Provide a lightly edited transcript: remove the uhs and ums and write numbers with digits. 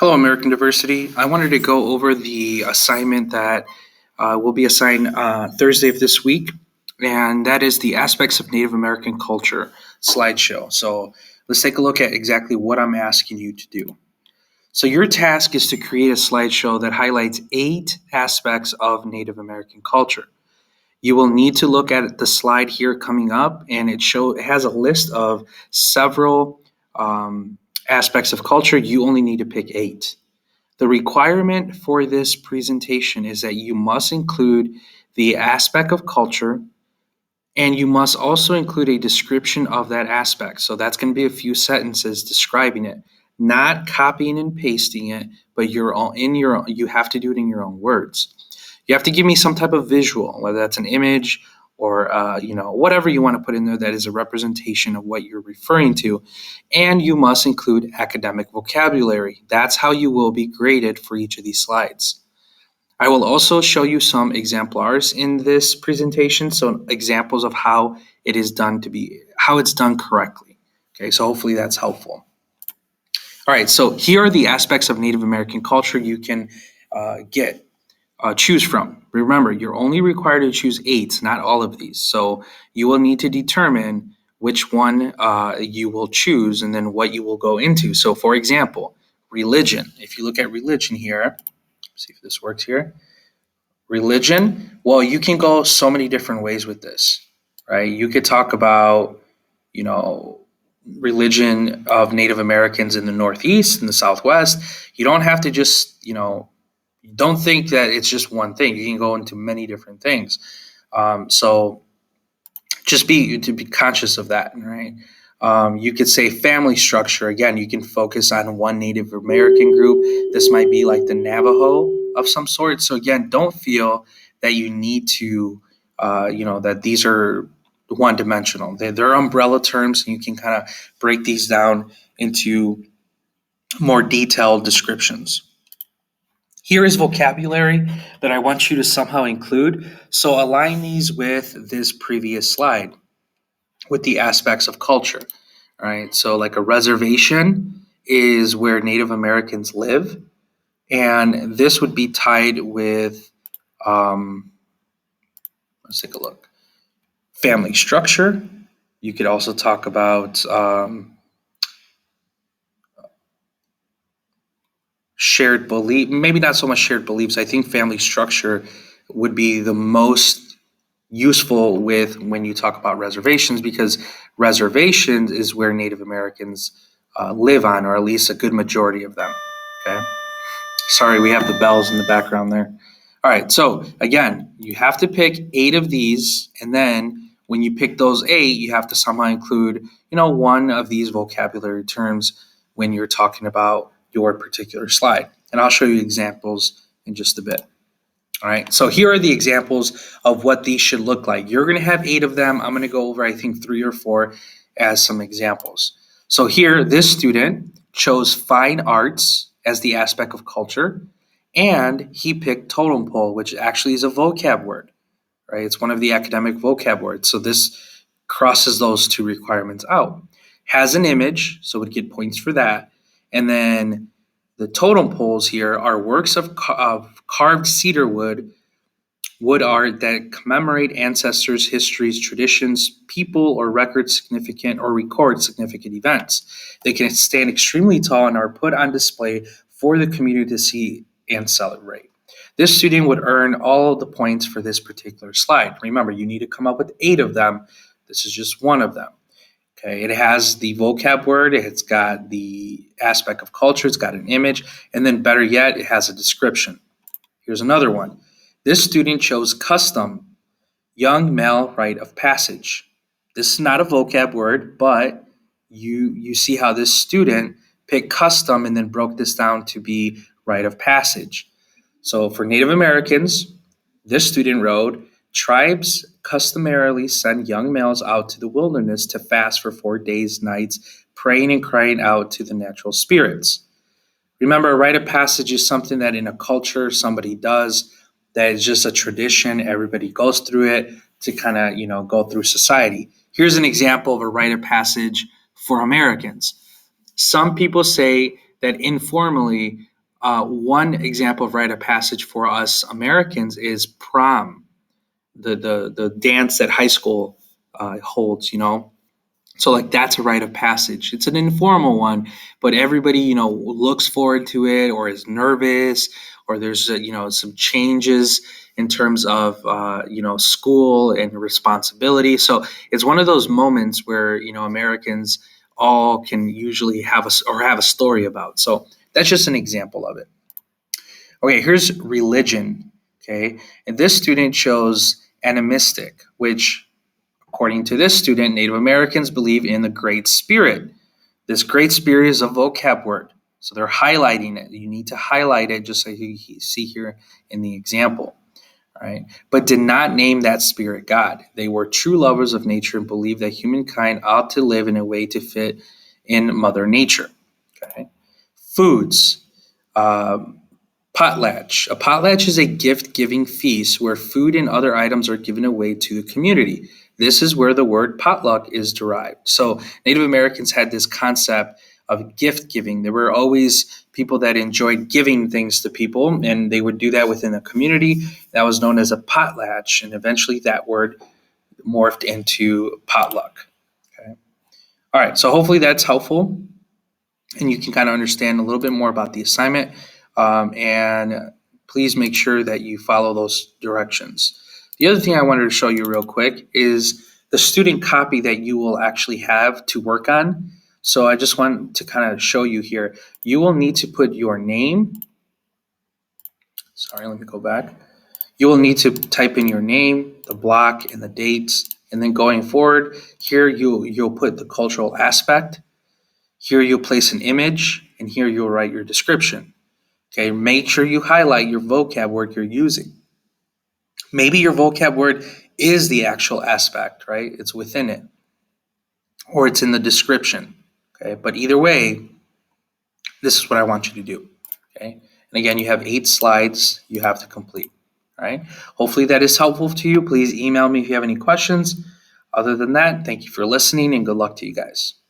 Hello, American Diversity. I wanted to go over the assignment that will be assigned Thursday of this week, and that is the aspects of Native American culture slideshow. So let's take a look at exactly what I'm asking you to do. So your task is to create a slideshow that highlights 8 aspects of Native American culture. You will need to look at the slide here coming up, and it has a list of several aspects of culture. You only need to pick 8. The requirement for this presentation is that you must include the aspect of culture, and you must also include a description of that aspect. So that's going to be a few sentences describing it, not copying and pasting it, but you have to do it in your own words. You have to give me some type of visual, whether that's an image or whatever you want to put in there that is a representation of what you're referring to. And you must include academic vocabulary. That's how you will be graded for each of these slides. I will also show you some exemplars in this presentation, so examples of how it's done correctly. Okay, so hopefully that's helpful. All right, so here are the aspects of Native American culture you can choose from. Remember, you're only required to choose 8, not all of these. So you will need to determine which one you will choose and then what you will go into. So for example, religion. If you look at religion here, see if this works here. Religion, well, you can go so many different ways with this, right? You could talk about, religion of Native Americans in the Northeast and the Southwest. You don't have to just, don't think that it's just one thing. You can go into many different things. So just be conscious of that, right? You could say family structure. Again, you can focus on one Native American group. This might be like the Navajo of some sort. So again, don't feel that you need to, that these are one-dimensional. They're umbrella terms, and you can kind of break these down into more detailed descriptions. Here is vocabulary that I want you to somehow include. So align these with this previous slide, with the aspects of culture. All right. So like a reservation is where Native Americans live. And this would be tied with, let's take a look, family structure. You could also talk about shared belief, maybe not so much shared beliefs. I think family structure would be the most useful with when you talk about reservations, because reservations is where Native Americans live on, or at least a good majority of them. Okay. Sorry, we have the bells in the background there. All right. So again, you have to pick 8 of these, and then when you pick those 8, you have to somehow include, one of these vocabulary terms when you're talking about your particular slide. And I'll show you examples in just a bit. All right, so here are the examples of what these should look like. You're going to have 8 of them. I'm going to go over, I think, 3 or 4 as some examples. So here, this student chose fine arts as the aspect of culture, and he picked totem pole, which actually is a vocab word, right? It's one of the academic vocab words. So this crosses those 2 requirements out. Has an image, so would get points for that. And then the totem poles here are works of carved cedar wood art that commemorate ancestors, histories, traditions, people, or record significant events. They can stand extremely tall and are put on display for the community to see and celebrate. This student would earn all of the points for this particular slide. Remember, you need to come up with 8 of them. This is just one of them. Okay, it has the vocab word, it's got the aspect of culture, it's got an image, and then better yet, it has a description. Here's another one. This student chose custom, young male rite of passage. This is not a vocab word, but you see how this student picked custom and then broke this down to be rite of passage. So for Native Americans, this student wrote, tribes customarily send young males out to the wilderness to fast for 4 days, nights, praying and crying out to the natural spirits. Remember, a rite of passage is something that in a culture somebody does, that is just a tradition. Everybody goes through it to kind of, go through society. Here's an example of a rite of passage for Americans. Some people say that informally, One example of rite of passage for us Americans is prom, the dance that high school holds. So like that's a rite of passage. It's an informal one, but everybody looks forward to it or is nervous, or there's some changes in terms of school and responsibility. So it's one of those moments where Americans all can usually have a story about. So that's just an example of it. Okay, here's religion. Okay, and this student chose animistic, which, according to this student, Native Americans believe in the Great Spirit. This Great Spirit is a vocab word, so they're highlighting it. You need to highlight it just like you see here in the example. All right, but did not name that spirit God. They were true lovers of nature and believed that humankind ought to live in a way to fit in Mother Nature. Okay, foods. Potlatch. A potlatch is a gift giving feast where food and other items are given away to the community. This is where the word potluck is derived. So, Native Americans had this concept of gift giving. There were always people that enjoyed giving things to people, and they would do that within a community. That was known as a potlatch, and eventually that word morphed into potluck. Okay. All right, so hopefully that's helpful and you can kind of understand a little bit more about the assignment. And please make sure that you follow those directions. The other thing I wanted to show you real quick is the student copy that you will actually have to work on. So I just want to kind of show you here. You will need to put your name. Sorry, let me go back. You will need to type in your name, the block, and the dates. And then going forward, here you'll put the cultural aspect. Here you'll place an image, and here you'll write your description. Okay, make sure you highlight your vocab word you're using. Maybe your vocab word is the actual aspect, right? It's within it, or it's in the description. Okay, but either way, this is what I want you to do. Okay, and again, you have 8 slides you have to complete. All right, hopefully that is helpful to you. Please email me if you have any questions. Other than that, thank you for listening and good luck to you guys.